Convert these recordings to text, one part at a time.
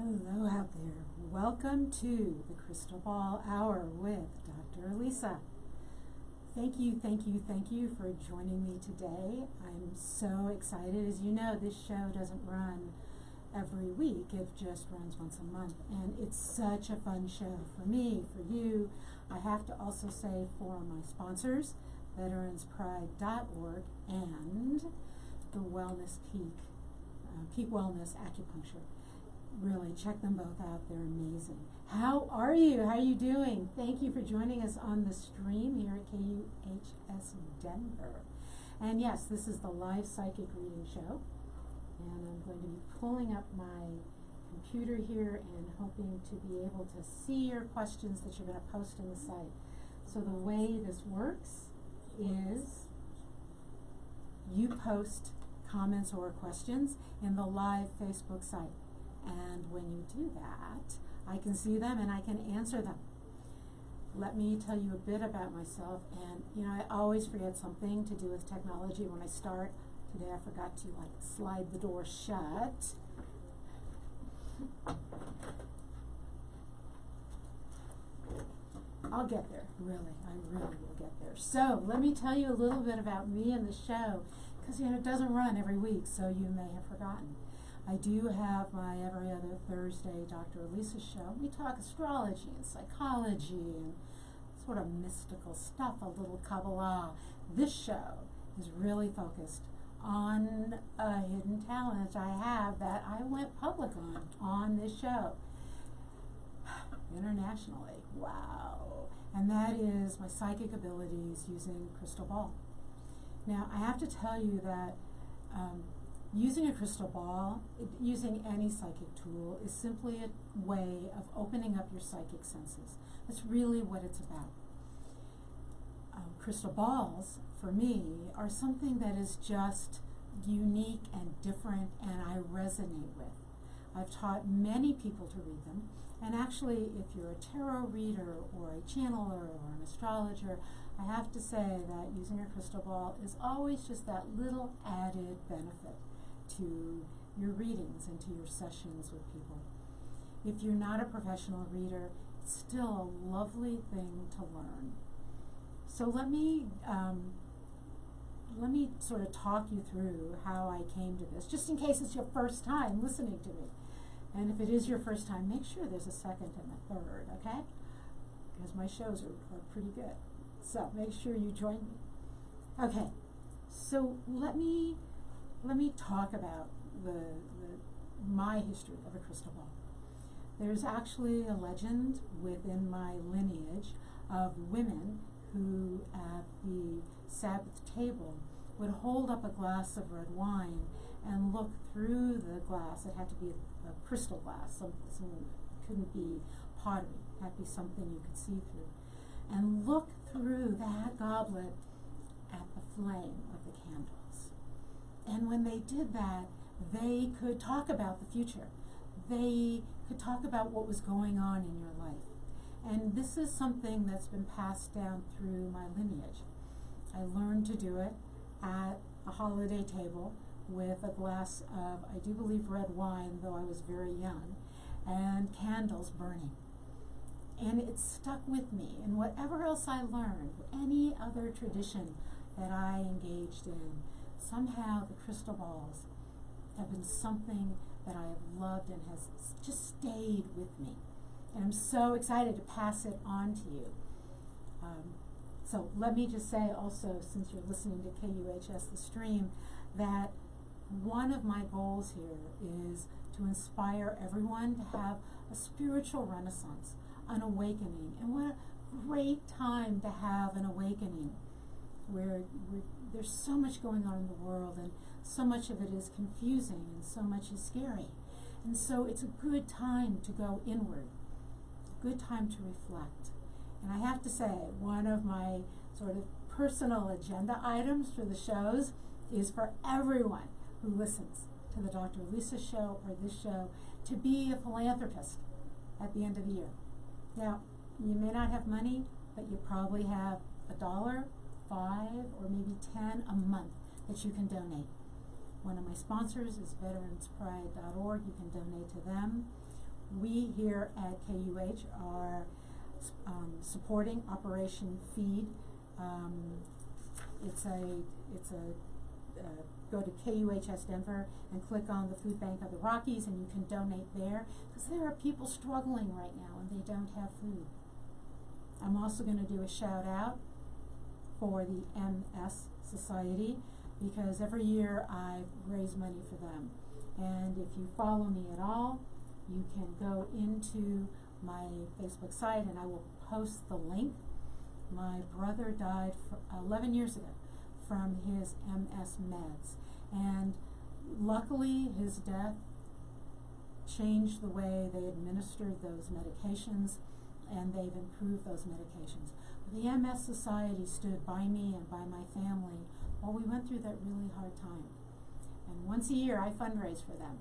Hello out there. Welcome to the Crystal Ball Hour with Dr. Elisa. Thank you for joining me today. I'm so excited. As you know, this show doesn't run every week. It just runs once a month. And it's such a fun show for me, for you. I have to also say for my sponsors, veteranspride.org and the Wellness Peak Wellness Acupuncture. Really, check them both out. They're amazing. How are you? How are you doing? Thank you for joining us on the stream here at KUHS Denver. And yes, this is the live psychic reading show. And I'm going to be pulling up my computer here and hoping to be able to see your questions that you're going to post in the site. So the way this works is you post comments or questions in the live Facebook site. And when you do that, I can see them and I can answer them. Let me tell you a bit about myself. And, I always forget something to do with technology when I start. Today I forgot to, slide the door shut. I'll get there, really. I really will get there. So, let me tell you a little bit about me and the show. Because, it doesn't run every week, so you may have forgotten. I do have my every other Thursday Dr. Elisa show. We talk astrology and psychology and sort of mystical stuff, a little Kabbalah. This show is really focused on a hidden talent I have that I went public on this show. Internationally. Wow. And that is my psychic abilities using crystal ball. Now, I have to tell you that using a crystal ball, using any psychic tool, is simply a way of opening up your psychic senses. That's really what it's about. Crystal balls, for me, are something that is just unique and different and I resonate with. I've taught many people to read them, and actually, if you're a tarot reader or a channeler or an astrologer, I have to say that using a crystal ball is always just that little added benefit to your readings and to your sessions with people. If you're not a professional reader, it's still a lovely thing to learn. So let me sort of talk you through how I came to this, just in case it's your first time listening to me. And if it is your first time, make sure there's a second and a third, okay? Because my shows are pretty good. So make sure you join me. Okay, so let me talk about my history of a crystal ball. There's actually a legend within my lineage of women who at the Sabbath table would hold up a glass of red wine and look through the glass. It had to be a crystal glass, so it couldn't be pottery. It had to be something you could see through. And look through that goblet at the flame of the candles. And when they did that, they could talk about the future. They could talk about what was going on in your life. And this is something that's been passed down through my lineage. I learned to do it at a holiday table with a glass of, I do believe, red wine, though I was very young, and candles burning. And it stuck with me. And whatever else I learned, any other tradition that I engaged in, somehow the crystal balls have been something that I have loved and has just stayed with me. And I'm so excited to pass it on to you. So let me just say also, since you're listening to KUHS, the stream, that one of my goals here is to inspire everyone to have a spiritual renaissance, an awakening. And what a great time to have an awakening where there's so much going on in the world and so much of it is confusing and so much is scary. And so it's a good time to go inward, a good time to reflect. And I have to say, one of my sort of personal agenda items for the shows is for everyone who listens to the Dr. Elisa show or this show to be a philanthropist at the end of the year. Now, you may not have money, but you probably have $1, $5, or maybe $10 a month that you can donate. One of my sponsors is veteranspride.org. You can donate to them. we here at KUH are supporting Operation Feed. Go to KUHS Denver and click on the Food Bank of the Rockies, and you can donate there, because there are people struggling right now and they don't have food. I'm also going to do a shout out for the MS Society, because every year I raise money for them. And if you follow me at all, you can go into my Facebook site and I will post the link. My brother died 11 years ago from his MS meds, and luckily his death changed the way they administered those medications, and they've improved those medications. The MS Society stood by me and by my family while we went through that really hard time. And once a year I fundraise for them.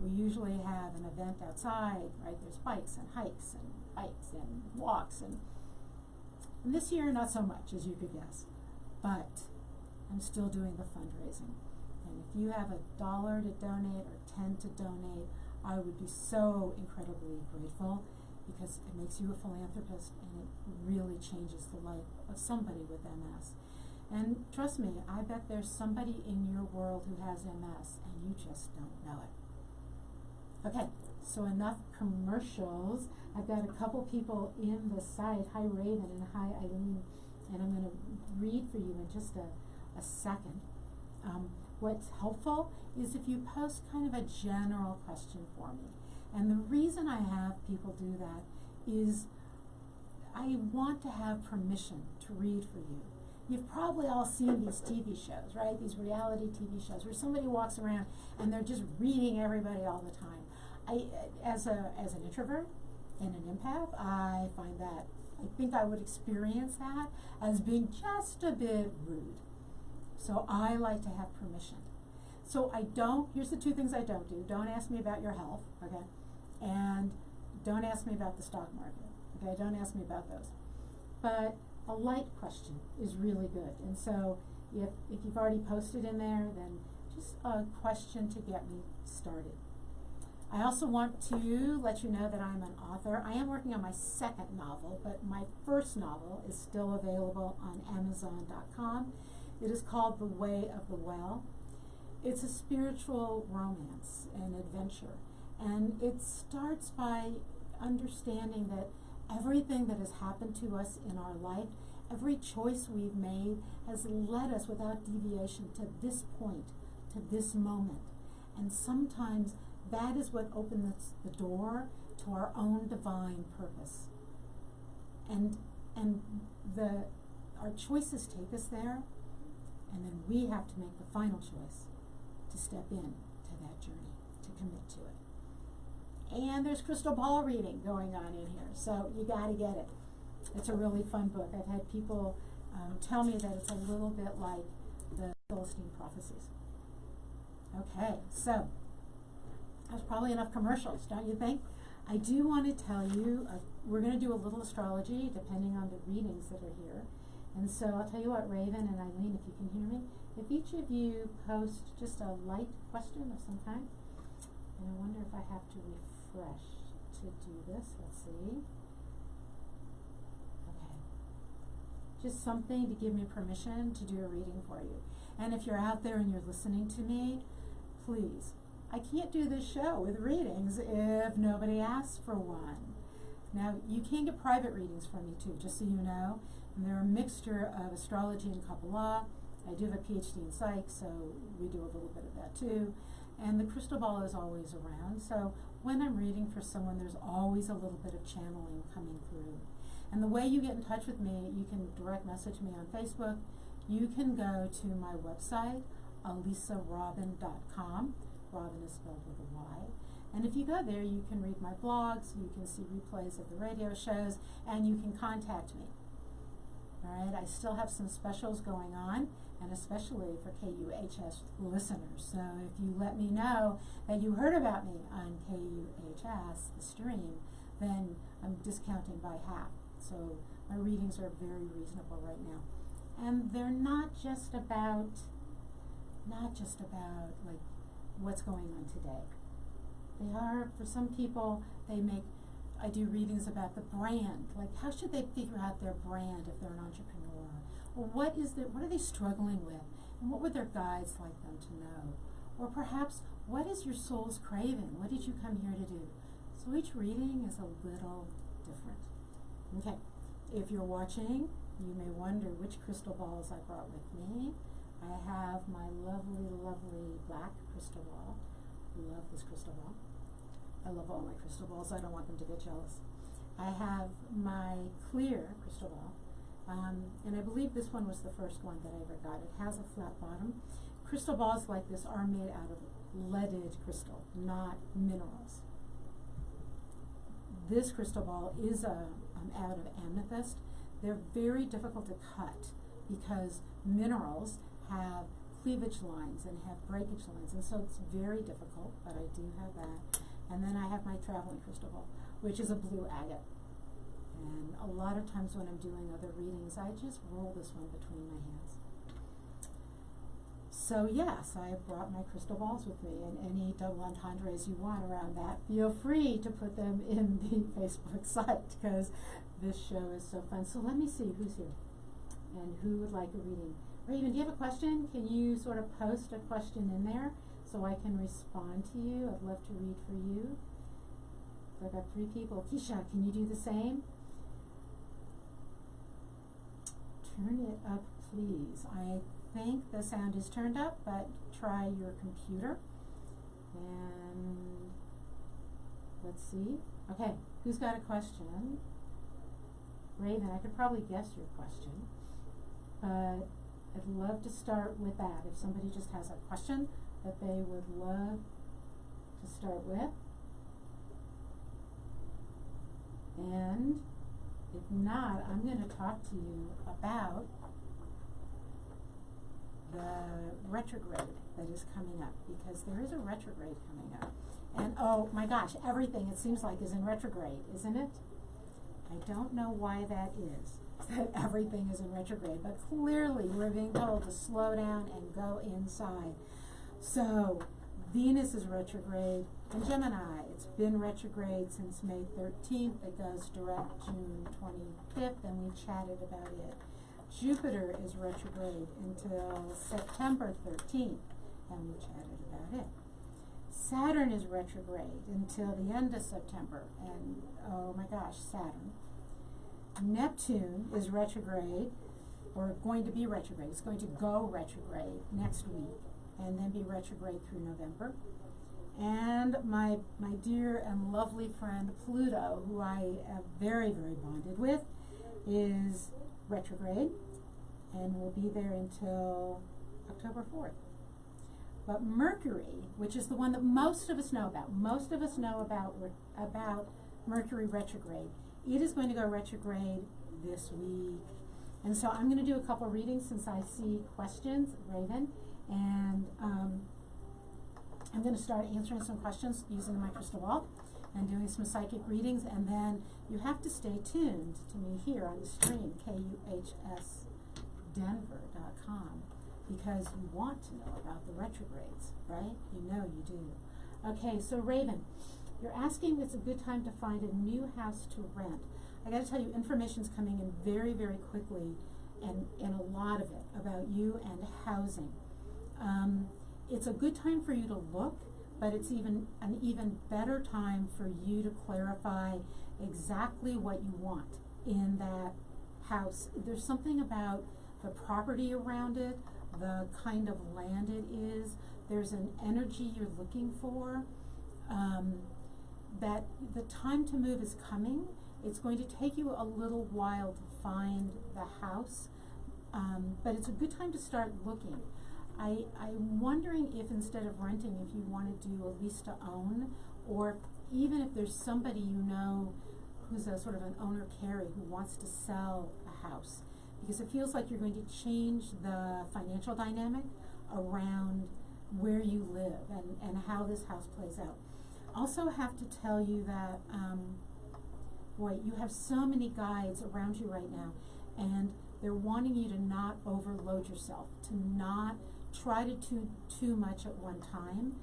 We usually have an event outside, right? There's bikes and hikes and bikes and walks, and this year not so much, as you could guess, but I'm still doing the fundraising. And if you have $1 to donate or 10 to donate, I would be so incredibly grateful, because it makes you a philanthropist and it really changes the life of somebody with MS. And trust me, I bet there's somebody in your world who has MS and you just don't know it. Okay, so enough commercials. I've got a couple people in the site. Hi Raven and hi Eileen, and I'm going to read for you in just a second. What's helpful is if you post kind of a general question for me. And the reason I have people do that is I want to have permission to read for you. You've probably all seen these TV shows, right? These reality TV shows where somebody walks around and they're just reading everybody all the time. As an introvert and an empath, I find that, I think I would experience that as being just a bit rude. So I like to have permission. So here's the two things I don't do. Don't ask me about your health, okay? And don't ask me about the stock market, okay? Don't ask me about those. But a light question is really good. And so if you've already posted in there, then just a question to get me started. I also want to let you know that I'm an author. I am working on my second novel, but my first novel is still available on Amazon.com. It is called The Way of the Well. It's a spiritual romance and adventure. And it starts by understanding that everything that has happened to us in our life, every choice we've made, has led us without deviation to this point, to this moment. And sometimes that is what opens the door to our own divine purpose. And our choices take us there, and then we have to make the final choice to step in to that journey, to commit to it. And there's crystal ball reading going on in here, so you got to get it. It's a really fun book. I've had people tell me that it's a little bit like the Philistine prophecies. Okay, so that's probably enough commercials, don't you think? I do want to tell you, we're going to do a little astrology depending on the readings that are here. And so I'll tell you what, Raven and Eileen, if you can hear me, if each of you post just a light question of some kind, and I wonder if I have to refresh to do this. Let's see. Okay. Just something to give me permission to do a reading for you. And if you're out there and you're listening to me, please, I can't do this show with readings if nobody asks for one. Now, you can get private readings from me too, just so you know. And they're a mixture of astrology and Kabbalah. I do have a PhD in psych, so we do a little bit of that too. And the crystal ball is always around. So when I'm reading for someone, there's always a little bit of channeling coming through. And the way you get in touch with me, you can direct message me on Facebook. You can go to my website, alisarobin.com. Robin is spelled with a Y. And if you go there, you can read my blogs, you can see replays of the radio shows, and you can contact me. All right, I still have some specials going on, and especially for KUHS listeners. So if you let me know that you heard about me on KUHS, the stream, then I'm discounting by half. So my readings are very reasonable right now. And they're not just about like what's going on today. They are, for some people, I do readings about the brand, like how should they figure out their brand if they're an entrepreneur? Or what are they struggling with? And what would their guides like them to know? Or perhaps, what is your soul's craving? What did you come here to do? So each reading is a little different. Okay, if you're watching, you may wonder which crystal balls I brought with me. I have my lovely, lovely black crystal ball. Love this crystal ball. I love all my crystal balls. I don't want them to get jealous. I have my clear crystal ball, and I believe this one was the first one that I ever got. It has a flat bottom. Crystal balls like this are made out of leaded crystal, not minerals. This crystal ball is out of amethyst. They're very difficult to cut because minerals have cleavage lines and have breakage lines, and so it's very difficult, but I do have that. And then I have my traveling crystal ball, which is a blue agate. And a lot of times when I'm doing other readings, I just roll this one between my hands. So yes, I brought my crystal balls with me, and any double entendres you want around that, feel free to put them in the Facebook site, because this show is so fun. So let me see who's here and who would like a reading. Raven, do you have a question? Can you sort of post a question in there so I can respond to you? I'd love to read for you. So I've got 3 people. Keisha, can you do the same? Turn it up, please. I think the sound is turned up, but try your computer. And let's see. Okay, who's got a question? Raven, I could probably guess your question, but I'd love to start with that. If somebody just has a question that they would love to start with. And if not, I'm going to talk to you about the retrograde that is coming up, because there is a retrograde coming up. And oh my gosh, everything it seems like is in retrograde, isn't it? I don't know why that is, that everything is in retrograde, but clearly we're being told to slow down and go inside. So Venus is retrograde in Gemini. It's been retrograde since May 13th. It goes direct June 25th, and we chatted about it. Jupiter is retrograde until September 13th, and we chatted about it. Saturn is retrograde until the end of September, and oh my gosh, Saturn. Neptune is retrograde, or going to be retrograde. It's going to go retrograde next week, and then be retrograde through November. And my dear and lovely friend Pluto, who I am very, very bonded with, is retrograde, and will be there until October 4th. But Mercury, which is the one that most of us know about, about Mercury retrograde, it is going to go retrograde this week. And so I'm going to do a couple readings since I see questions, Raven, and I'm going to start answering some questions using my crystal ball and doing some psychic readings, and then you have to stay tuned to me here on the stream, KUHSdenver.com, because you want to know about the retrogrades, right? You know you do. Okay, so Raven, you're asking if it's a good time to find a new house to rent. I got to tell you, information's coming in very, very quickly, and a lot of it about you and housing. It's a good time for you to look, but it's an even better time for you to clarify exactly what you want in that house. There's something about the property around it, the kind of land it is. There's an energy you're looking for, that the time to move is coming. It's going to take you a little while to find the house, but it's a good time to start looking. I'm wondering if instead of renting, if you want to do a lease to own, or even if there's somebody you know who's a sort of an owner carry who wants to sell a house, because it feels like you're going to change the financial dynamic around where you live and how this house plays out. Also have to tell you that, boy, you have so many guides around you right now, and they're wanting you to not overload yourself, to not try to do too much at one time,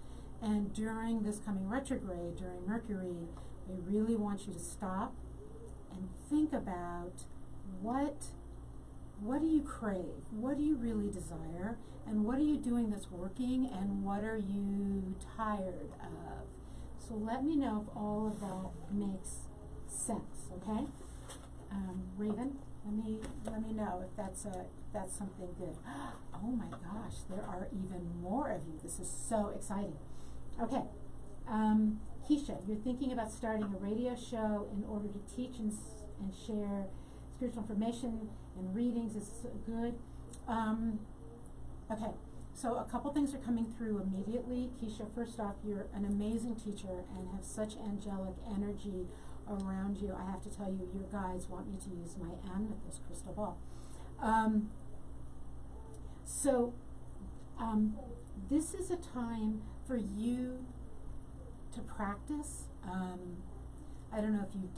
And during this coming retrograde, during Mercury, I really want you to stop and think about what do you crave? What do you really desire? And what are you doing that's working? And what are you tired of? So let me know if all of that makes sense, okay? Raven, let me know if that's something good. Oh my gosh, there are even more of you. This is so exciting. Okay, Keisha, you're thinking about starting a radio show in order to teach and share spiritual information and readings. Is good. Okay, so a couple things are coming through immediately. Keisha, first off, you're an amazing teacher and have such angelic energy around you. I have to tell you, your guides want me to use my amethyst crystal ball. This is a time for you to practice. I don't know if you've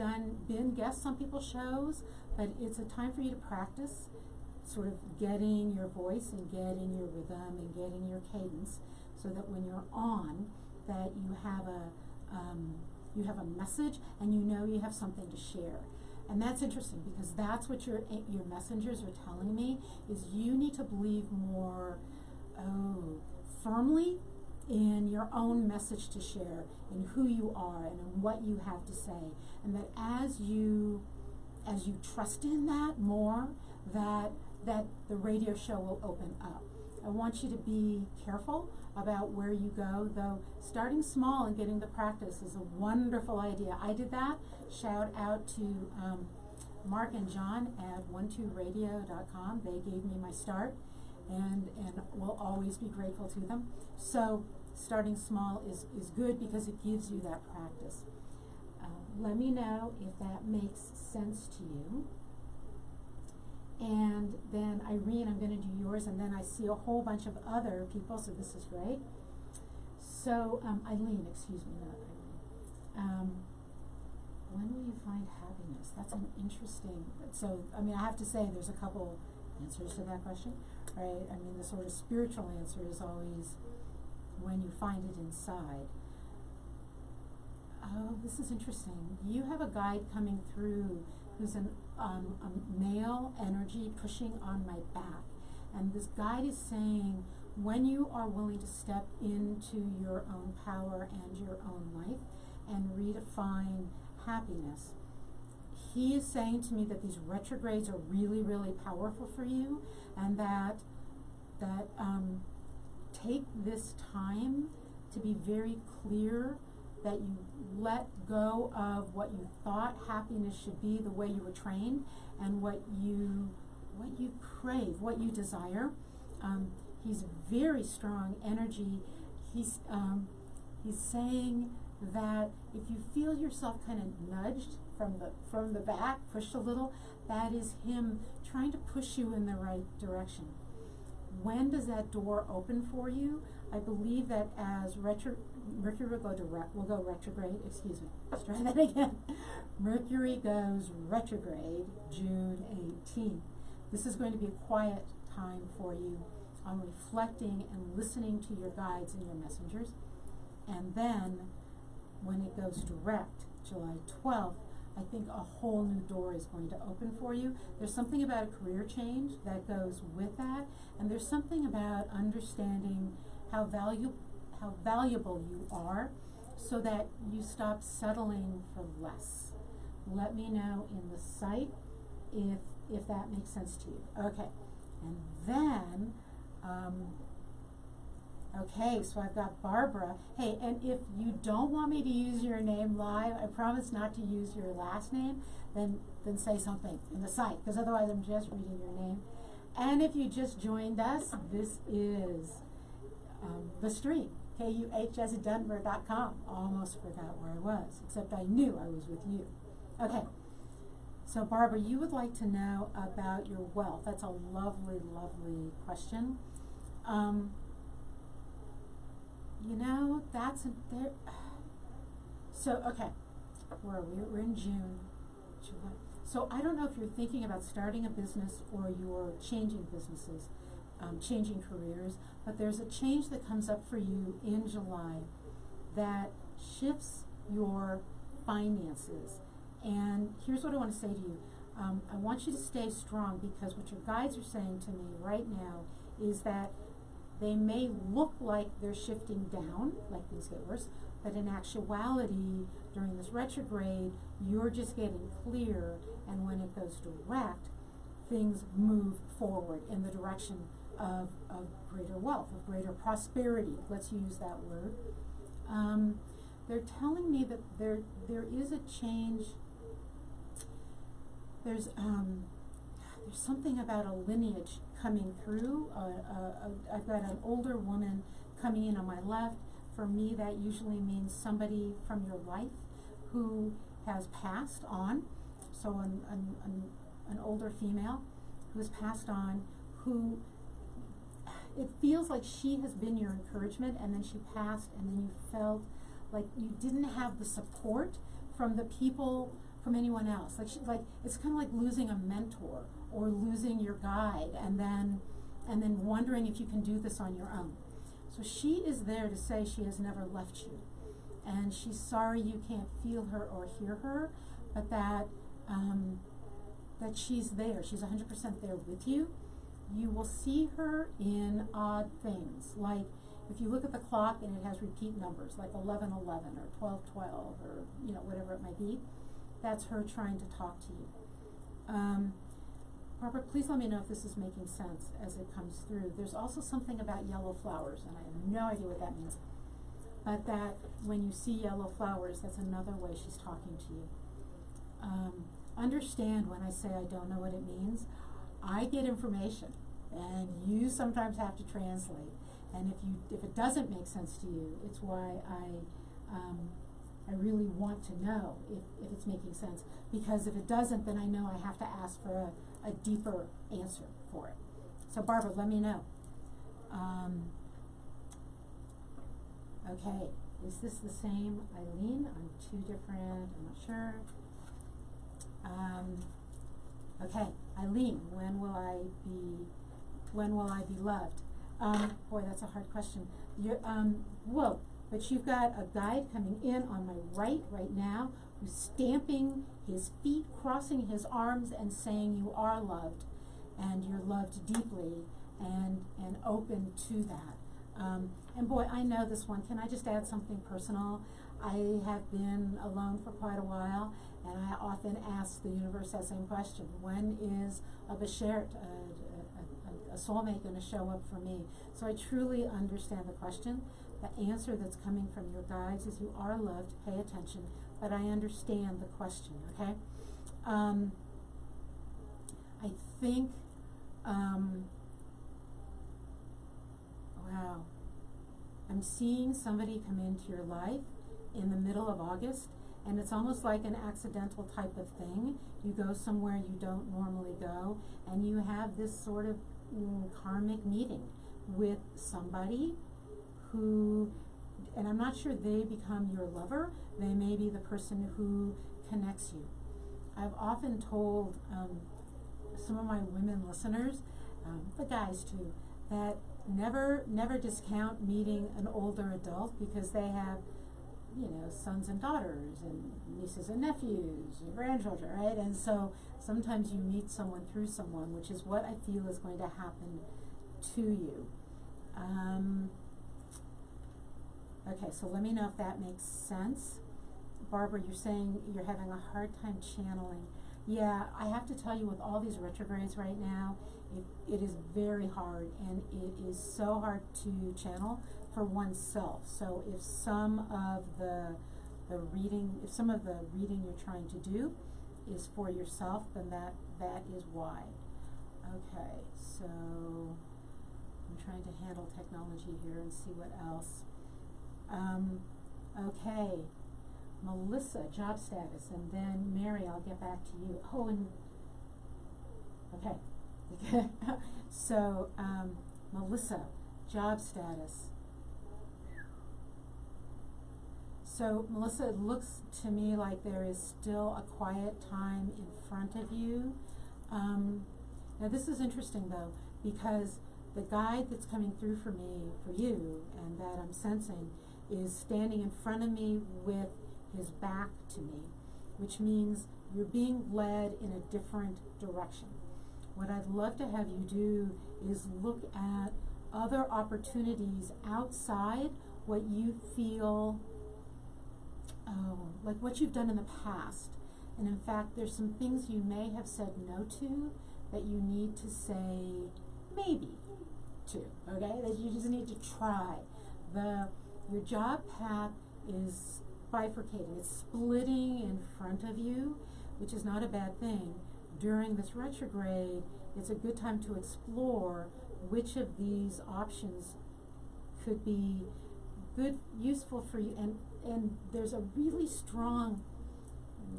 been guests on people's shows, but it's a time for you to practice sort of getting your voice and getting your rhythm and getting your cadence, so that when you're on, that you have a message and you know you have something to share. And that's interesting, because that's what your messengers are telling me, is you need to believe more firmly in your own message to share, in who you are and in what you have to say. And that as you trust in that more, that the radio show will open up. I want you to be careful about where you go, though starting small and getting the practice is a wonderful idea. I did that. Shout out to Mark and John at 12radio.com. They gave me my start, and will always be grateful to them. So starting small is good, because it gives you that practice. Let me know if that makes sense to you. And then Irene, I'm going to do yours, and then I see a whole bunch of other people, so this is great. So Eileen, excuse me, not Irene. When will you find happiness? That's an interesting, so I mean, I have to say there's a couple answers to that question, right? I mean, the sort of spiritual answer is always when you find it inside. Oh, this is interesting. You have a guide coming through who's a male energy pushing on my back. And this guide is saying, when you are willing to step into your own power and your own life and redefine happiness, he is saying to me that these retrogrades are really, really powerful for you, and that take this time to be very clear, that you let go of what you thought happiness should be, the way you were trained, and what you crave, what you desire. He's very strong energy. He's saying that if you feel yourself kind of nudged from the back, pushed a little, that is him trying to push you in the right direction. When does that door open for you? I believe that as Mercury will go retrograde, excuse me, let's try that again. Mercury goes retrograde June 18th. This is going to be a quiet time for you on reflecting and listening to your guides and your messengers. And then when it goes direct, July 12th, I think a whole new door is going to open for you. There's something about a career change that goes with that, and there's something about understanding how valuable you are, so that you stop settling for less. Let me know in the site if that makes sense to you. Okay, and then okay, so I've got Barbara. Hey, and if you don't want me to use your name live, I promise not to use your last name, then say something in the site, because otherwise I'm just reading your name. And if you just joined us, this is the stream, KUHSdenver.com. Almost forgot where I was, except I knew I was with you. Okay, so Barbara, you would like to know about your wealth. That's a lovely, lovely question. You know, so, okay, where are we? We're in June, July. So I don't know if you're thinking about starting a business or you're changing businesses, changing careers, but there's a change that comes up for you in July. that shifts your finances. And here's what I want to say to you. I want you to stay strong, because what your guides are saying to me right now is that they may look like they're shifting down, like things get worse, but in actuality, during this retrograde, you're just getting clear, and when it goes direct, things move forward in the direction of greater wealth, of greater prosperity. Let's use that word. They're telling me that there is a change. There's something about a lineage coming through. I've got an older woman coming in on my left. For me, that usually means somebody from your life who has passed on. So an older female who has passed on, who it feels like she has been your encouragement, and then she passed, and then you felt like you didn't have the support from the people, from anyone else. Like it's kind of like losing a mentor or losing your guide, and then wondering if you can do this on your own. So she is there to say she has never left you, and she's sorry you can't feel her or hear her, but that she's there. She's 100% there with you. You will see her in odd things, like if you look at the clock and it has repeat numbers, like 11:11 or 12:12 or whatever it might be. That's her trying to talk to you. Barbara, please let me know if this is making sense as it comes through. There's also something about yellow flowers, and I have no idea what that means. But that when you see yellow flowers, that's another way she's talking to you. Understand when I say I don't know what it means. I get information, and you sometimes have to translate. And if it doesn't make sense to you, it's why I really want to know if it's making sense, because if it doesn't, then I know I have to ask for a deeper answer for it. So Barbara, let me know. Okay, is this the same Eileen on two different? I'm not sure. Okay, Eileen, when will I be loved? Boy, that's a hard question. Whoa. But you've got a guide coming in on my right now, who's stamping his feet, crossing his arms, and saying you are loved, and you're loved deeply, and open to that. And boy, I know this one. Can I just add something personal? I have been alone for quite a while, and I often ask the universe that same question: when is a beshert, a soulmate, going to show up for me? So I truly understand the question. The answer that's coming from your guides is you are loved. Pay attention, but I understand the question. Okay. I think. Wow. I'm seeing somebody come into your life in the middle of August, and it's almost like an accidental type of thing. You go somewhere you don't normally go, and you have this sort of karmic meeting with somebody who, and I'm not sure they become your lover, they may be the person who connects you. I've often told some of my women listeners, the guys too, that never discount meeting an older adult, because they have, sons and daughters and nieces and nephews and grandchildren, right? And so sometimes you meet someone through someone, which is what I feel is going to happen to you. Okay, so let me know if that makes sense. Barbara, you're saying you're having a hard time channeling. Yeah, I have to tell you, with all these retrogrades right now, it is very hard, and it is so hard to channel for oneself. So if some of the reading you're trying to do is for yourself, then that is why. Okay, so I'm trying to handle technology here and see what else. Okay, Melissa, job status, and then Mary, I'll get back to you. Oh, and okay. So Melissa, job status. So Melissa, it looks to me like there is still a quiet time in front of you. Now this is interesting though, because the guide that's coming through for me, for you, and that I'm sensing, is standing in front of me with his back to me, which means you're being led in a different direction. What I'd love to have you do is look at other opportunities outside what you feel, like what you've done in the past. And in fact, there's some things you may have said no to that you need to say maybe to, okay? That you just need to try. Your job path is bifurcating. It's splitting in front of you, which is not a bad thing. During this retrograde, it's a good time to explore which of these options could be good, useful for you. And there's a really strong,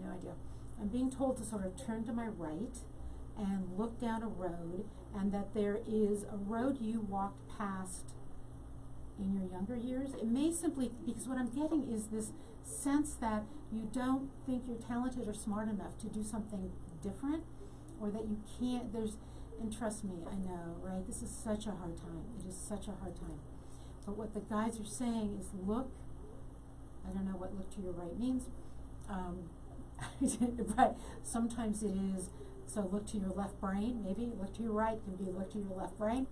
no idea, I'm being told to sort of turn to my right and look down a road, and that there is a road you walked past in your younger years. It may simply, because what I'm getting is this sense that you don't think you're talented or smart enough to do something different, or that you can't, and trust me, I know, right? This is such a hard time. It is such a hard time. But what the guides are saying is look, I don't know what look to your right means, right, sometimes it is, so look to your left brain, maybe, look to your right can be look to your left brain,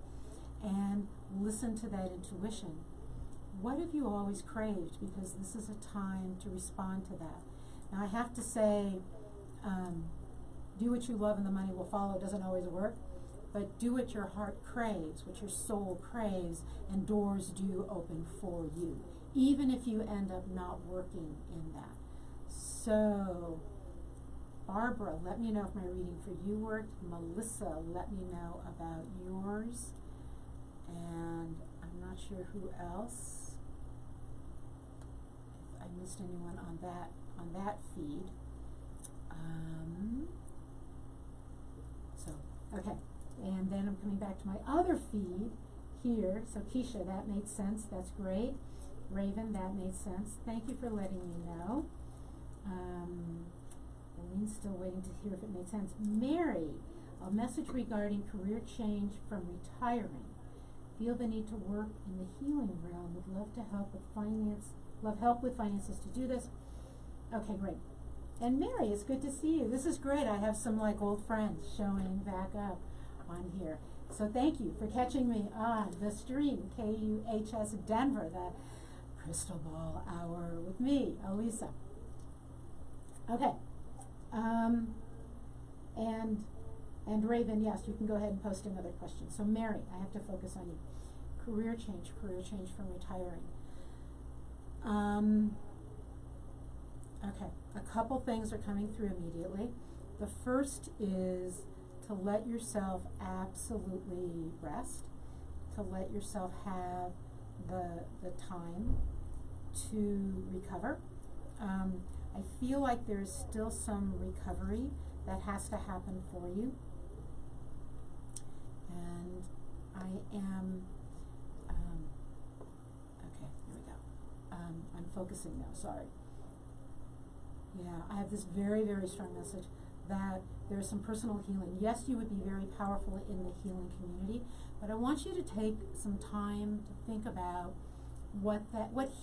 and listen to that intuition. What have you always craved? Because this is a time to respond to that. Now I have to say, do what you love and the money will follow doesn't always work, but do what your heart craves, what your soul craves, and doors do open for you, even if you end up not working in that. So, Barbara, let me know if my reading for you worked. Melissa, let me know about yours. And I'm not sure who else. If I missed anyone on that feed. Okay. And then I'm coming back to my other feed here. So Keisha, that made sense. That's great. Raven, that made sense. Thank you for letting me know. Eileen's still waiting to hear if it made sense. Mary, a message regarding career change from retiring. Feel the need to work in the healing realm. Would love to help with finance. Love help with finances to do this. Okay, great. And Mary, it's good to see you. This is great. I have some like old friends showing back up on here. So thank you for catching me on the stream, KUHS Denver, the Crystal Ball Hour with me, Elisa. Okay. And Raven, yes, you can go ahead and post another question. So Mary, I have to focus on you. Career change from retiring. Okay, a couple things are coming through immediately. The first is to let yourself absolutely rest, to let yourself have the time to recover. I feel like there's still some recovery that has to happen for you. And I am, okay, here we go. I'm focusing now, sorry. Yeah, I have this very, very strong message that there's some personal healing. Yes, you would be very powerful in the healing community, but I want you to take some time to think about what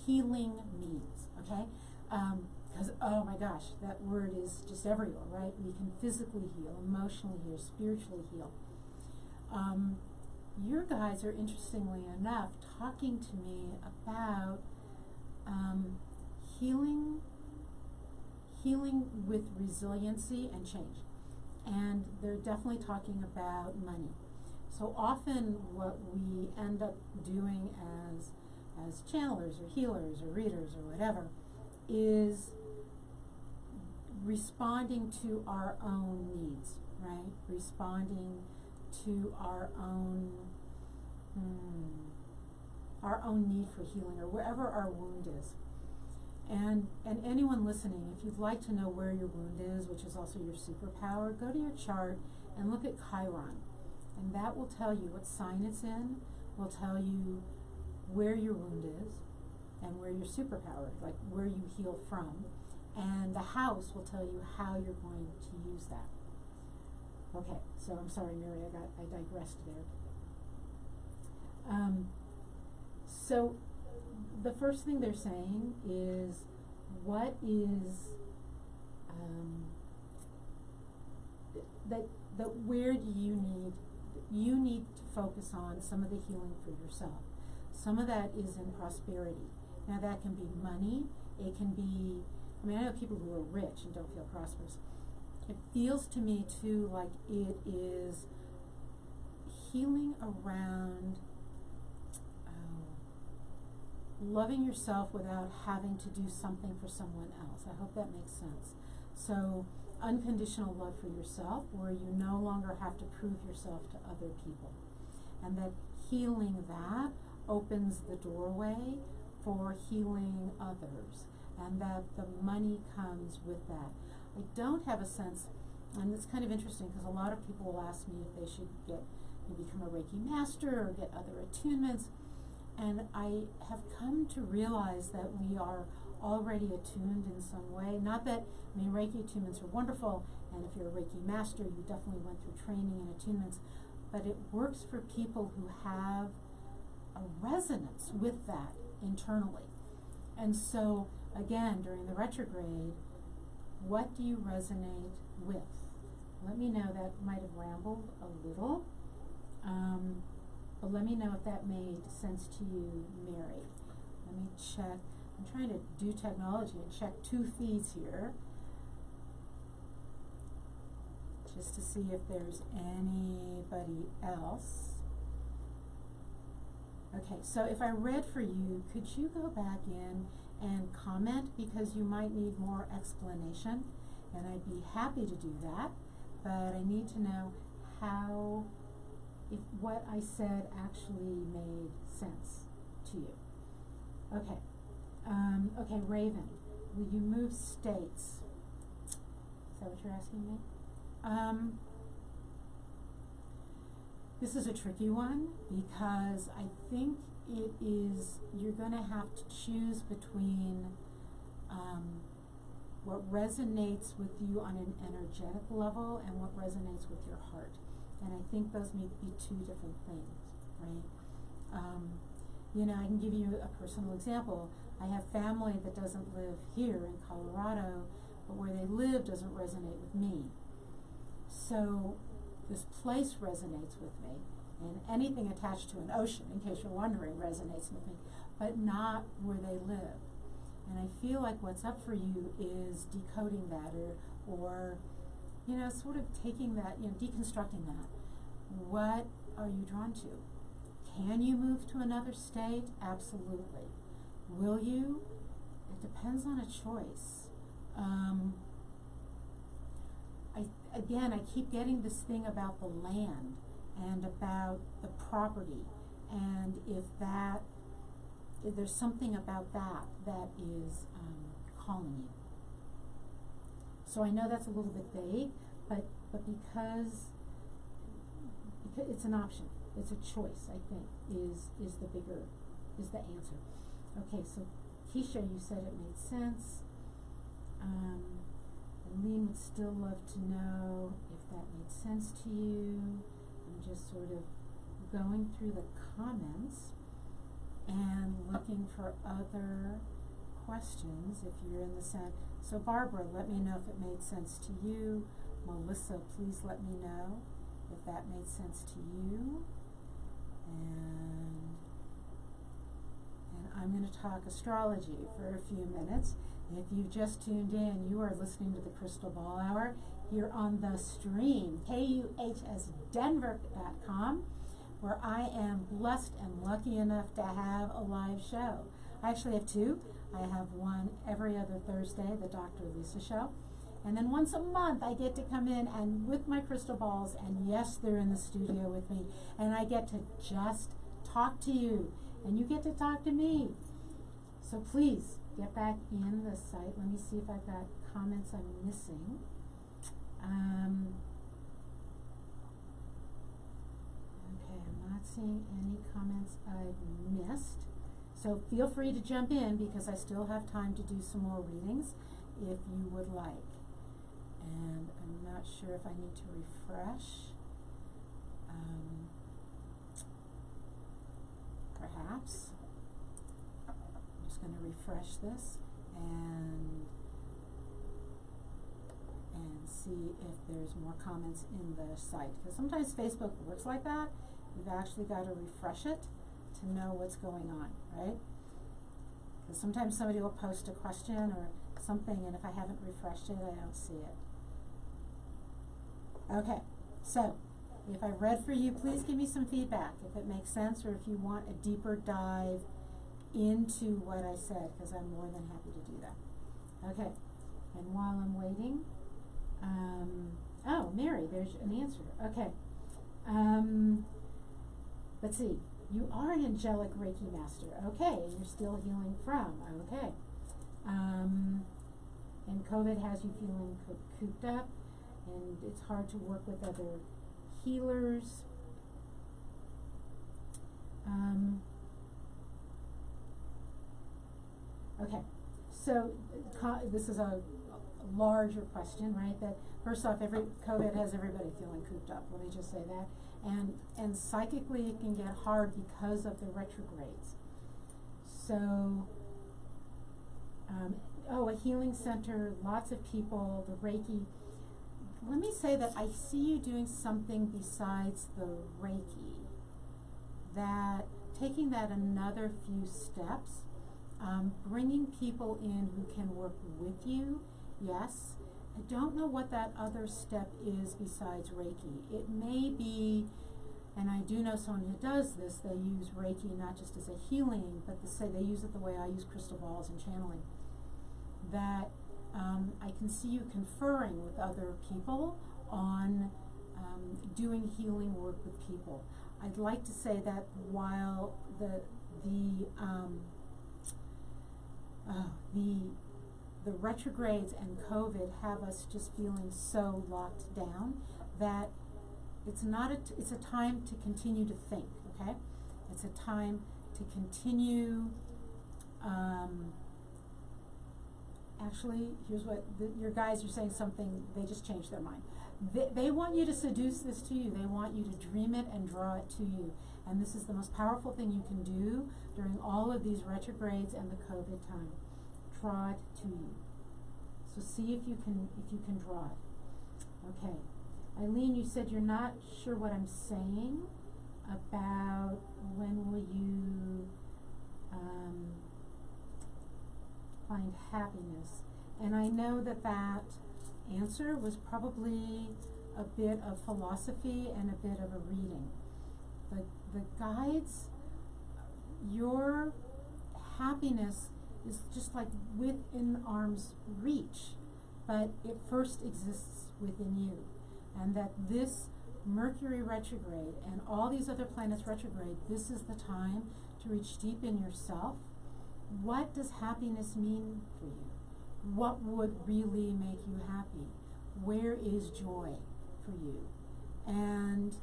healing means, okay? Because, oh my gosh, that word is just everywhere, right? We can physically heal, emotionally heal, spiritually heal. Your guys are, interestingly enough, talking to me about healing with resiliency and change. And they're definitely talking about money. So often what we end up doing as channelers or healers or readers or whatever is responding to our own needs, right? Responding to our own need for healing, or wherever our wound is. And anyone listening, if you'd like to know where your wound is, which is also your superpower, go to your chart and look at Chiron. And that will tell you what sign it's in, will tell you where your wound is and where your superpower is, like where you heal from. And the house will tell you how you're going to use that. Okay, so I'm sorry, Mary, I digressed there. So the first thing they're saying is, what is that where do you need to focus on some of the healing for yourself. Some of that is in prosperity. Now that can be money, it can be, I mean, I know people who are rich and don't feel prosperous. It feels to me too like it is healing around loving yourself without having to do something for someone else. I hope that makes sense. So unconditional love for yourself, where you no longer have to prove yourself to other people. And that healing that opens the doorway for healing others. And that the money comes with that. I don't have a sense, and it's kind of interesting because a lot of people will ask me if they should become a Reiki master or get other attunements. And I have come to realize that we are already attuned in some way. Not that, I mean, Reiki attunements are wonderful, and if you're a Reiki master, you definitely went through training and attunements, but it works for people who have a resonance with that internally. And so, again, during the retrograde, what do you resonate with? Let me know. That might have rambled a little. But let me know if that made sense to you, Mary. Let me check. I'm trying to do technology and check 2 feeds here, just to see if there's anybody else. Okay, so if I read for you, could you go back in and comment, because you might need more explanation, and I'd be happy to do that, but I need to know how, if what I said actually made sense to you. Okay. Okay, Raven, will you move states? Is that what you're asking me? This is a tricky one, because I think it is, you're going to have to choose between what resonates with you on an energetic level and what resonates with your heart. And I think those may be 2 different things, right? You know, I can give you a personal example. I have family that doesn't live here in Colorado, but where they live doesn't resonate with me. So this place resonates with me, and anything attached to an ocean, in case you're wondering, resonates with me, but not where they live. And I feel like what's up for you is decoding that, or you know, sort of taking that, you know, deconstructing that. What are you drawn to? Can you move to another state? Absolutely. Will you? It depends on a choice. Again, I keep getting this thing about the land and about the property, and if there's something about that is calling you. So I know that's a little bit vague, but because it's an option, it's a choice, I think, is the answer. Okay, so Keisha, you said it made sense. Eileen would still love to know if that made sense to you. I'm just sort of going through the comments and looking for other questions if you're in the set. So Barbara, let me know if it made sense to you. Melissa, please let me know if that made sense to you. And I'm going to talk astrology for a few minutes. If you've just tuned in, you are listening to the Crystal Ball Hour here on the stream, KUHSdenver.com, where I am blessed and lucky enough to have a live show. I actually have 2. I have one every other Thursday, the Dr. Lisa Show. And then once a month, I get to come in and with my crystal balls, and yes, they're in the studio with me, and I get to just talk to you, and you get to talk to me. So please, get back in the site. Let me see if I've got comments I'm missing. Okay, I'm not seeing any comments I've missed. So feel free to jump in, because I still have time to do some more readings if you would like. And I'm not sure if I need to refresh. Perhaps. going to refresh this and see if there's more comments in the site. Because sometimes Facebook works like that. You've actually got to refresh it to know what's going on, right? Because sometimes somebody will post a question or something, and if I haven't refreshed it, I don't see it. Okay, so if I read for you, please give me some feedback if it makes sense, or if you want a deeper dive into what I said, because I'm more than happy to do that. Okay, and while I'm waiting, oh, Mary, there's an answer. Okay, let's see. You are an angelic Reiki master. Okay, you're still healing from. Okay, and COVID has you feeling cooped up, and it's hard to work with other healers. Okay, so this is a larger question, right? That first off, COVID has everybody feeling cooped up. Let me just say that, and psychically it can get hard because of the retrogrades. So, a healing center, lots of people, the Reiki. Let me say that I see you doing something besides the Reiki, that taking that another few steps, bringing people in who can work with you. Yes, I don't know what that other step is besides Reiki. It may be, and I do know someone who does this, they use Reiki not just as a healing, but they use it the way I use crystal balls and channeling. That I can see you conferring with other people on doing healing work with people. I'd like to say that while the retrogrades and COVID have us just feeling so locked down, that it's a time to continue to think, okay? It's a time to continue, actually, here's what, your guys are saying something, they just changed their mind. They want you to seduce this to you. They want you to dream it and draw it to you. And this is the most powerful thing you can do during all of these retrogrades and the COVID time. Draw it to you. So see if you can draw it. Okay. Eileen, you said you're not sure what I'm saying about when will you find happiness. And I know that that answer was probably a bit of philosophy and a bit of a reading. The guides, your happiness is just like within arm's reach, but it first exists within you. And that this Mercury retrograde and all these other planets retrograde, this is the time to reach deep in yourself. What does happiness mean for you? What would really make you happy? Where is joy for you? And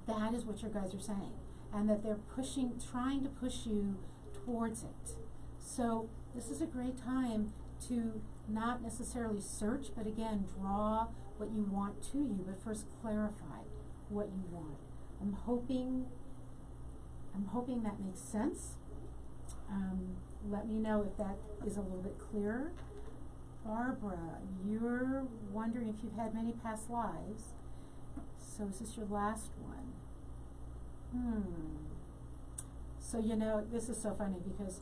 that is what your guys are saying. And that they're trying to push you towards it. So this is a great time to not necessarily search, but again, draw what you want to you, but first clarify what you want. I'm hoping that makes sense. Let me know if that is a little bit clearer. Barbara, you're wondering if you've had many past lives. So is this your last one? So you know, this is so funny because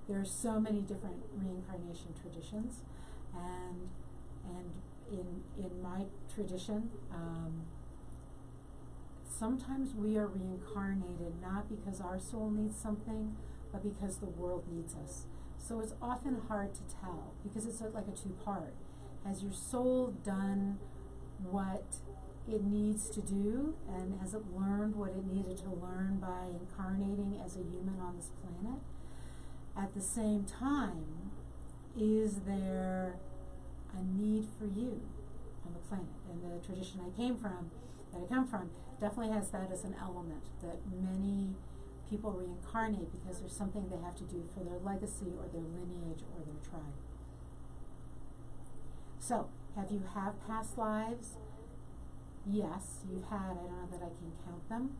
there are so many different reincarnation traditions, and in my tradition, sometimes we are reincarnated not because our soul needs something, but because the world needs us. So it's often hard to tell because it's like a two-part. Has your soul done what it needs to do, and has it learned what it needed to learn by incarnating as a human on this planet? At the same time, is there a need for you on the planet? And the tradition I come from, definitely has that as an element, that many people reincarnate because there's something they have to do for their legacy or their lineage or their tribe. So, have you had past lives? yes, you've had, I don't know that I can count them.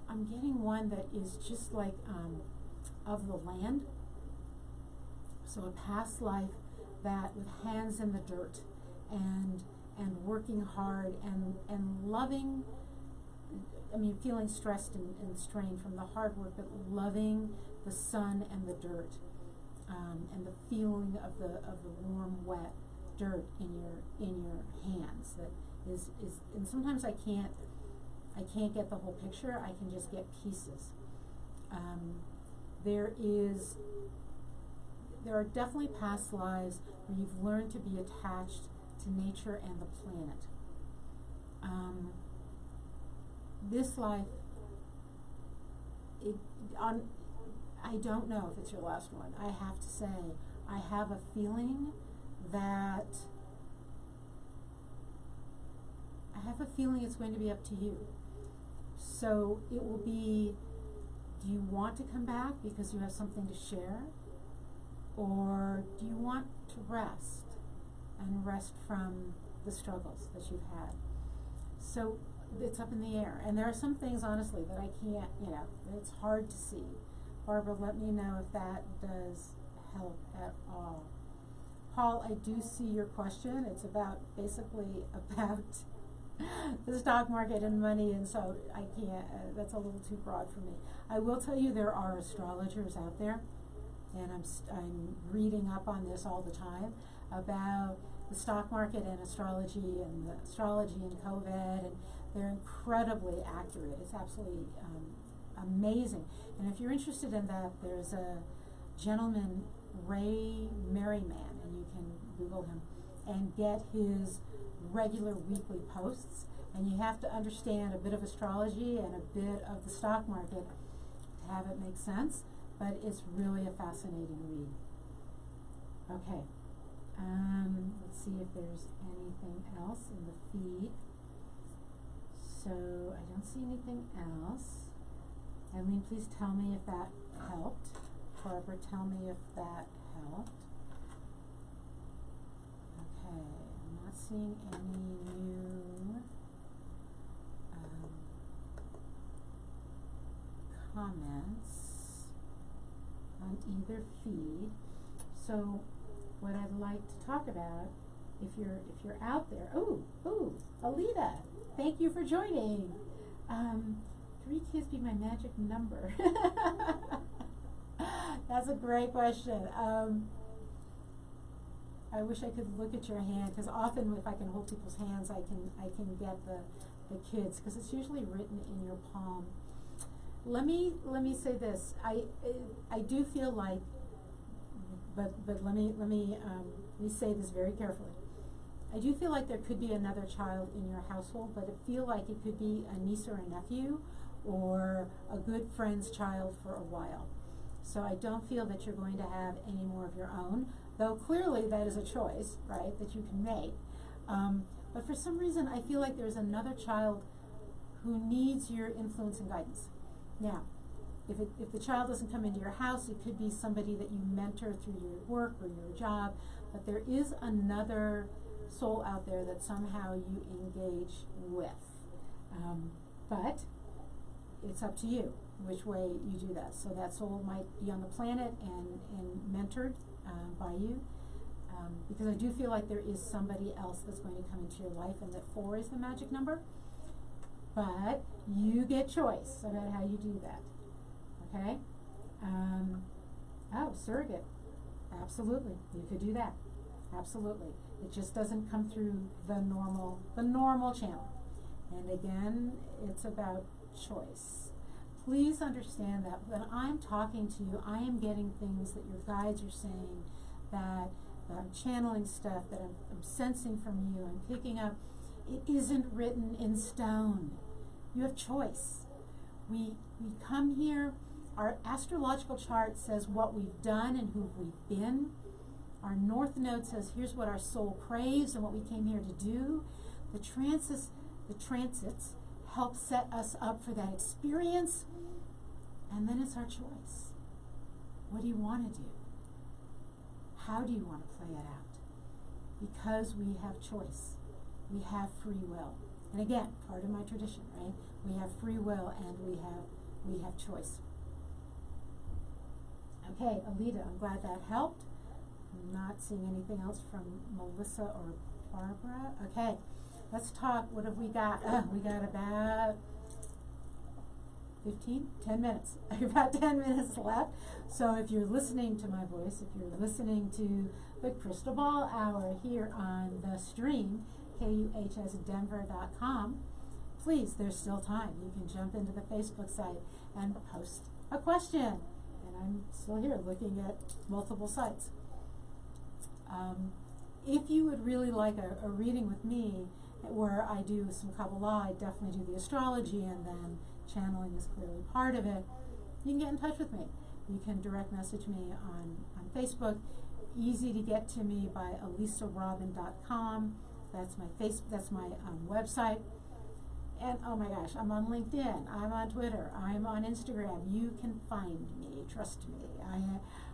I'm getting one that is just like of the land. So a past life that with hands in the dirt and working hard and loving, I mean, feeling stressed and strained from the hard work, but loving the sun and the dirt, and the feeling of the warm, wet dirt in your hands. That is, and sometimes I can't get the whole picture. I can just get pieces. There are definitely past lives where you've learned to be attached to nature and the planet. This life, I don't know if it's your last one. I have to say, I have a feeling that it's going to be up to you. So it will be, do you want to come back because you have something to share? Or do you want to rest and rest from the struggles that you've had? So it's up in the air. And there are some things, honestly, that I can't, it's hard to see. Barbara, let me know if that does help at all. Paul, I do see your question. It's basically about the stock market and money, and so I can't, that's a little too broad for me. I will tell you there are astrologers out there, and I'm reading up on this all the time about the stock market and astrology and COVID, and they're incredibly accurate. It's absolutely amazing. And if you're interested in that, there's a gentleman, Ray Merriman, and you can Google him and get his regular weekly posts. And you have to understand a bit of astrology and a bit of the stock market to have it make sense, but it's really a fascinating read. Okay, let's see if there's anything else in the feed. So I don't see anything else. Eileen, please tell me if that helped. Barbara, tell me if that helped. Okay, I'm not seeing any new comments on either feed. So what I'd like to talk about, if you're out there, ooh, Alita, thank you for joining. 3 kids be my magic number. That's a great question. I wish I could look at your hand, because often if I can hold people's hands, I can get the kids, because it's usually written in your palm. Let me say this. I do feel like, but let me say this very carefully. I do feel like there could be another child in your household, but I feel like it could be a niece or a nephew or a good friend's child for a while. So I don't feel that you're going to have any more of your own, though clearly that is a choice, right, that you can make. But for some reason, I feel like there's another child who needs your influence and guidance. Now, if the child doesn't come into your house, it could be somebody that you mentor through your work or your job, but there is another soul out there that somehow you engage with. But it's up to you which way you do that. So that soul might be on the planet and mentored by you, because I do feel like there is somebody else that's going to come into your life, and that 4 is the magic number. But you get choice about how you do that. Okay? Oh, surrogate. Absolutely. You could do that. Absolutely. It just doesn't come through the normal channel. And again, it's about choice. Please understand that when I'm talking to you, I am getting things that your guides are saying, that I'm channeling stuff, that I'm sensing from you, I'm picking up. It isn't written in stone. You have choice. We come here, our astrological chart says what we've done and who we've been. Our North Node says here's what our soul craves and what we came here to do. The transits help set us up for that experience, and then it's our choice. What do you want to do? How do you want to play it out? because we have choice. We have free will. And again, part of my tradition, right? We have free will and we have choice. Okay, Alita, I'm glad that helped. I'm not seeing anything else from Melissa or Barbara. Okay, let's talk. What have we got? We got about 10 minutes. About 10 minutes left. So if you're listening to my voice, if you're listening to the Crystal Ball Hour here on the stream, KUHSdenver.com, please, there's still time. You can jump into the Facebook site and post a question. And I'm still here looking at multiple sites. If you would really like a reading with me where I do some Kabbalah, I definitely do the astrology, and then channeling is clearly part of it, you can get in touch with me. You can direct message me on Facebook. Easy to get to me by alisarobin.com. That's my website. And oh my gosh, I'm on LinkedIn, I'm on Twitter, I'm on Instagram. You can find me, trust me.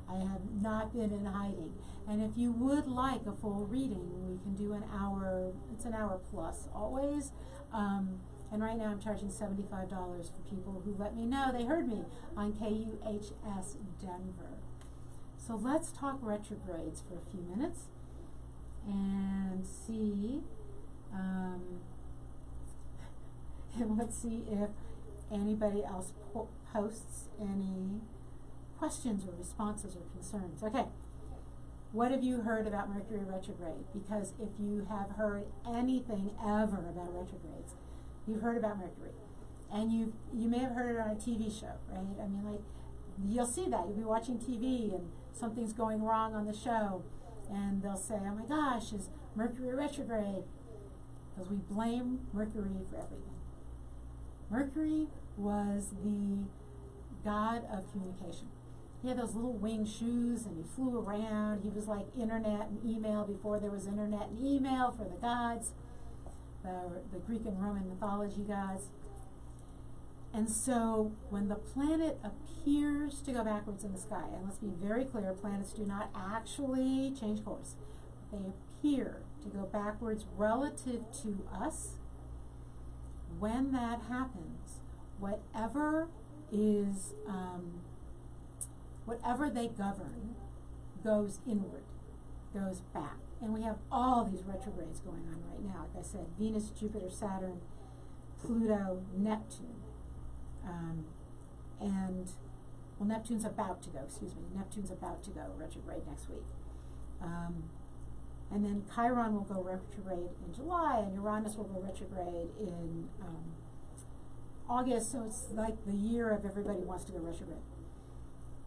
I have not been in hiding. And if you would like a full reading, we can do an hour. It's an hour plus always. And right now I'm charging $75 for people who let me know they heard me on KUHS Denver. So let's talk retrogrades for a few minutes and see, and let's see if anybody else posts any questions or responses or concerns. Okay, what have you heard about Mercury retrograde? Because if you have heard anything ever about retrogrades, you've heard about Mercury, and you may have heard it on a TV show, right? I mean, like, you'll see that. You'll be watching TV and something's going wrong on the show, and they'll say, oh my gosh, is Mercury retrograde? Because we blame Mercury for everything. Mercury was the god of communication. He had those little winged shoes and he flew around. He was like internet and email before there was internet and email for the gods, the Greek and Roman mythology gods. And so when the planet appears to go backwards in the sky, and let's be very clear, planets do not actually change course. They appear to go backwards relative to us. When that happens, whatever they govern goes inward, goes back. And we have all these retrogrades going on right now. Like I said, Venus, Jupiter, Saturn, Pluto, Neptune. Neptune's about to go, Neptune's about to go retrograde next week. And then Chiron will go retrograde in July, and Uranus will go retrograde in August, so it's like the year of everybody wants to go retrograde.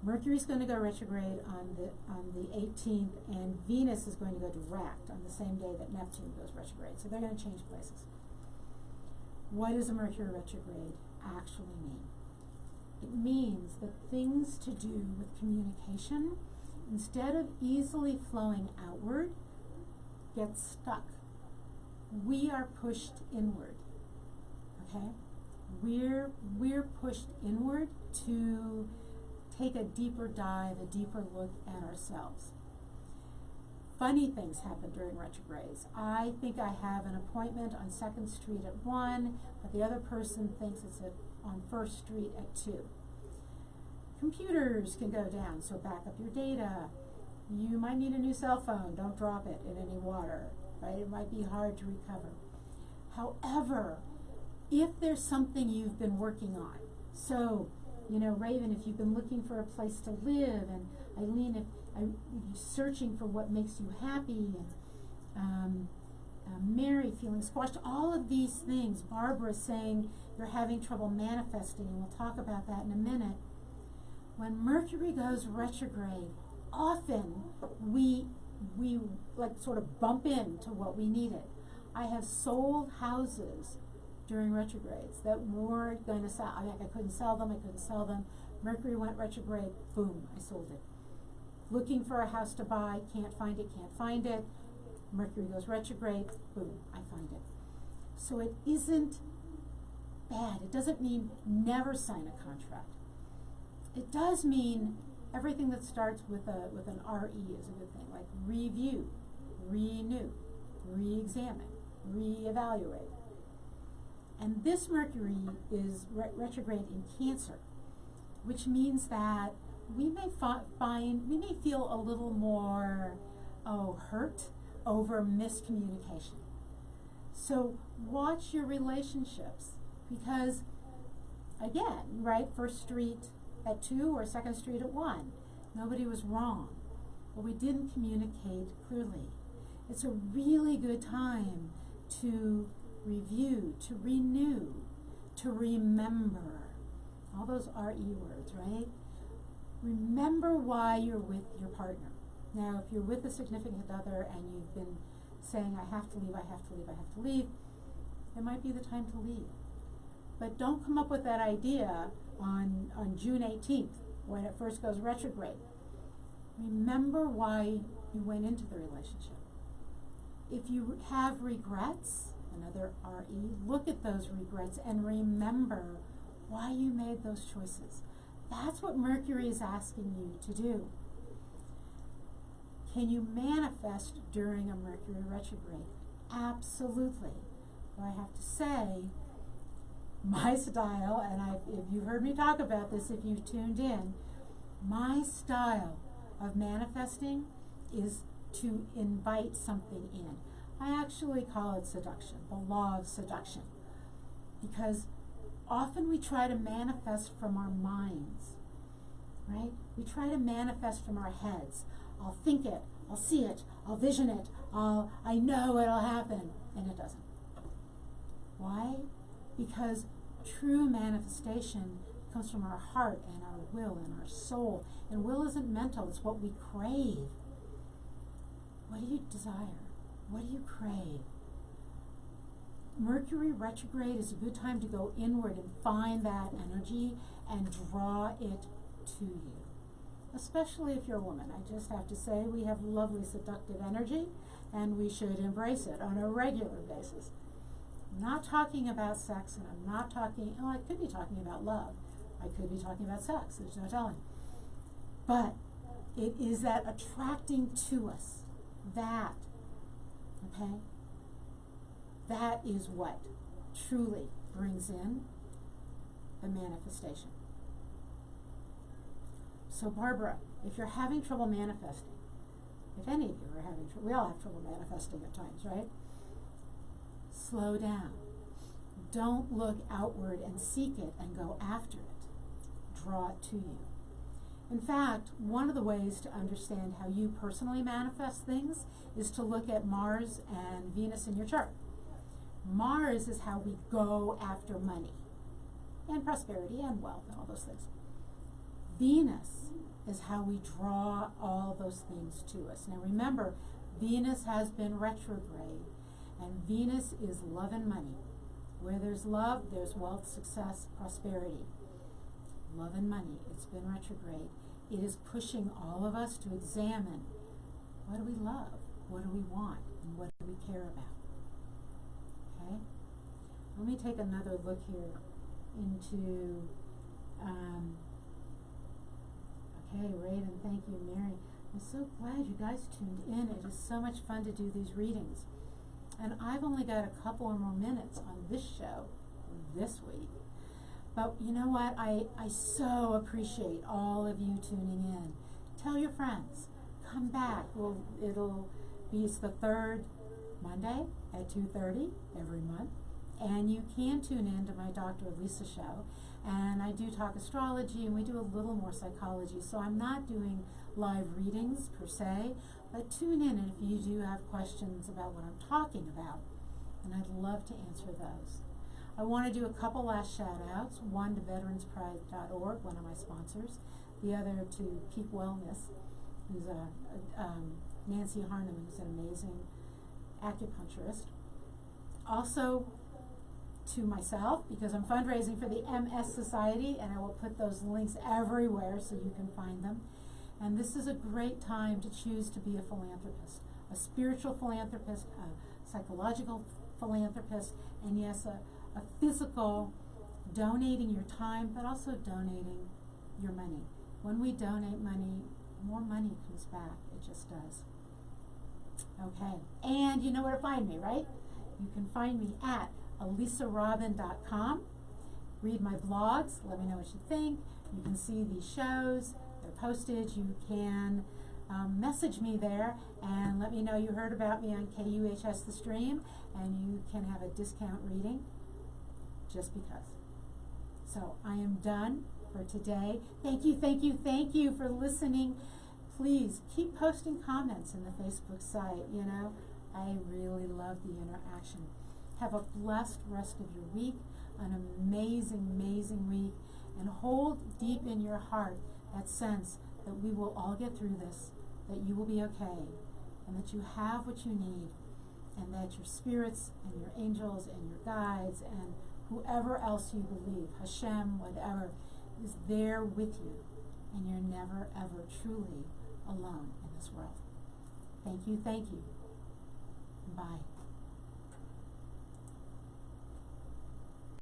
Mercury's going to go retrograde on the 18th, and Venus is going to go direct on the same day that Neptune goes retrograde. So they're going to change places. What does a Mercury retrograde actually mean? It means that things to do with communication, instead of easily flowing outward, get stuck. We are pushed inward. Okay? We're pushed inward to take a deeper dive, a deeper look at ourselves. Funny things happen during retrogrades. I think I have an appointment on 2nd Street at 1, but the other person thinks it's on 1st Street at 2. Computers can go down, so back up your data. You might need a new cell phone. Don't drop it in any water, right? It might be hard to recover. However, if there's something you've been working on, so, Raven, if you've been looking for a place to live, and Eileen, if you're searching for what makes you happy, and Mary feeling squashed, all of these things, Barbara saying you're having trouble manifesting, and we'll talk about that in a minute. When Mercury goes retrograde, often we like sort of bump into what we needed. I have sold houses during retrogrades that weren't going to sell. I couldn't sell them. Mercury went retrograde, boom, I sold it. Looking for a house to buy, can't find it. Mercury goes retrograde, boom, I find it. So it isn't bad. It doesn't mean never sign a contract. It does mean everything that starts with an RE is a good thing, like review. renew, re-examine, re-evaluate. And this Mercury is retrograde in Cancer, which means that we may feel a little more, hurt over miscommunication. So watch your relationships, because again, right, First Street at 2 or Second Street at 1, nobody was wrong, but we didn't communicate clearly. It's a really good time to review, to renew, to remember. All those RE words, right? Remember why you're with your partner. Now, if you're with a significant other and you've been saying, I have to leave, I have to leave, I have to leave, it might be the time to leave. But don't come up with that idea on June 18th when it first goes retrograde. Remember why you went into the relationship. If you have regrets, another RE, look at those regrets and remember why you made those choices. That's what Mercury is asking you to do. Can you manifest during a Mercury retrograde? Absolutely. But I have to say, my style, and if you've heard me talk about this, if you've tuned in, my style of manifesting is to invite something in. I actually call it seduction, the law of seduction, because often we try to manifest from our minds, right? We try to manifest from our heads. I'll think it, I'll see it, I'll vision it, I know it'll happen, and it doesn't. Why? Because true manifestation comes from our heart and our will and our soul. And will isn't mental, it's what we crave. What do you desire? What do you crave? Mercury retrograde is a good time to go inward and find that energy and draw it to you. Especially if you're a woman. I just have to say we have lovely seductive energy and we should embrace it on a regular basis. I'm not talking about sex, and I'm not talking, I could be talking about love. I could be talking about sex, there's no telling. But it is that attracting to us, that, okay? That is what truly brings in the manifestation. So Barbara, if you're having trouble manifesting, if any of you are having trouble, we all have trouble manifesting at times, right? Slow down. Don't look outward and seek it and go after it. Draw it to you. In fact, one of the ways to understand how you personally manifest things is to look at Mars and Venus in your chart. Mars is how we go after money and prosperity and wealth and all those things. Venus is how we draw all those things to us. Now remember, Venus has been retrograde, and Venus is love and money. Where there's love, there's wealth, success, prosperity. Love and money, it's been retrograde. It is pushing all of us to examine, what do we love, what do we want, and what do we care about? Okay? Let me take another look here into, okay, Raven, thank you, Mary. I'm so glad you guys tuned in. It is so much fun to do these readings. And I've only got a couple or more minutes on this show this week. But you know what? I so appreciate all of you tuning in. Tell your friends. Come back. It'll be the third Monday at 2:30 every month. And you can tune in to my Dr. Lisa show. And I do talk astrology, and we do a little more psychology. So I'm not doing live readings per se, but tune in, and if you do have questions about what I'm talking about, and I'd love to answer those. I want to do a couple last shout-outs, one to veteranspride.org, one of my sponsors, the other to Peak Wellness, who's Nancy Harnum, who's an amazing acupuncturist. Also to myself, because I'm fundraising for the MS Society, and I will put those links everywhere so you can find them. And this is a great time to choose to be a philanthropist, a spiritual philanthropist, a psychological philanthropist, and yes, a physical, donating your time, but also donating your money. When we donate money, more money comes back. It just does. Okay, and you know where to find me, right? You can find me at alisarobin.com. Read my blogs, let me know what you think. You can see these shows, they're posted. You can message me there and let me know you heard about me on KUHS The Stream, and you can have a discount reading just because. So I am done for today. Thank you, thank you, thank you for listening. Please keep posting comments in the Facebook site, you know. I really love the interaction. Have a blessed rest of your week, an amazing, amazing week, and hold deep in your heart that sense that we will all get through this, that you will be okay, and that you have what you need, and that your spirits and your angels and your guides and whoever else you believe, Hashem, whatever, is there with you, and you're never, ever truly alone in this world. Thank you, thank you. Bye.